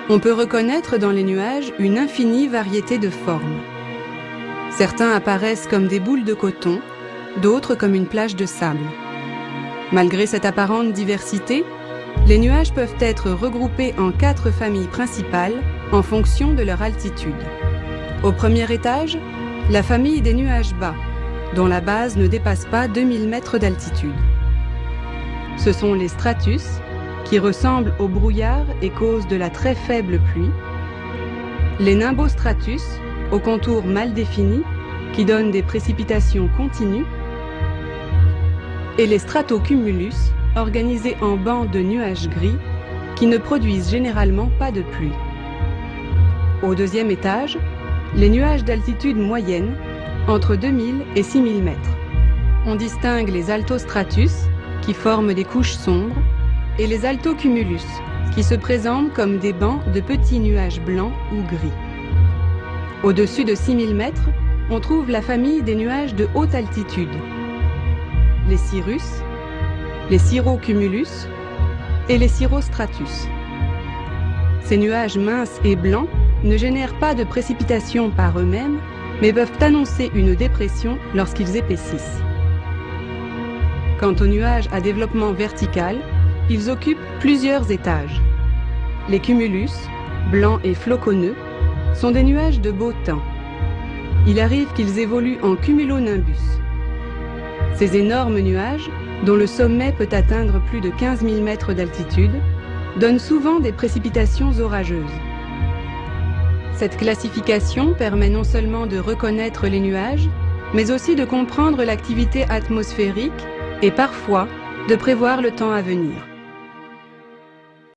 On peut reconnaître dans les nuages une infinie variété de formes. Certains apparaissent comme des boules de coton, d'autres comme une plage de sable. Malgré cette apparente diversité, les nuages peuvent être regroupés en 4 familles principales en fonction de leur altitude. Au premier étage, la famille des nuages bas, dont la base ne dépasse pas 2000 mètres d'altitude. Ce sont les stratus, qui ressemblent au brouillard et causent de la très faible pluie, les nimbostratus, aux contours mal définis, qui donnent des précipitations continues, et les stratocumulus, organisés en bancs de nuages gris, qui ne produisent généralement pas de pluie. Au deuxième étage, les nuages d'altitude moyenne, entre 2000 et 6000 mètres. On distingue les altostratus, qui forment des couches sombres, et les altocumulus, qui se présentent comme des bancs de petits nuages blancs ou gris. Au-dessus de 6000 mètres, on trouve la famille des nuages de haute altitude, les cirrus, les cirrocumulus et les cirrostratus. Ces nuages minces et blancs ne génèrent pas de précipitations par eux-mêmes, mais peuvent annoncer une dépression lorsqu'ils épaississent. Quant aux nuages à développement vertical, ils occupent plusieurs étages. Les cumulus, blancs et floconneux, sont des nuages de beau temps. Il arrive qu'ils évoluent en cumulonimbus. Ces énormes nuages, dont le sommet peut atteindre plus de 15 000 mètres d'altitude, donnent souvent des précipitations orageuses. Cette classification permet non seulement de reconnaître les nuages, mais aussi de comprendre l'activité atmosphérique et parfois de prévoir le temps à venir.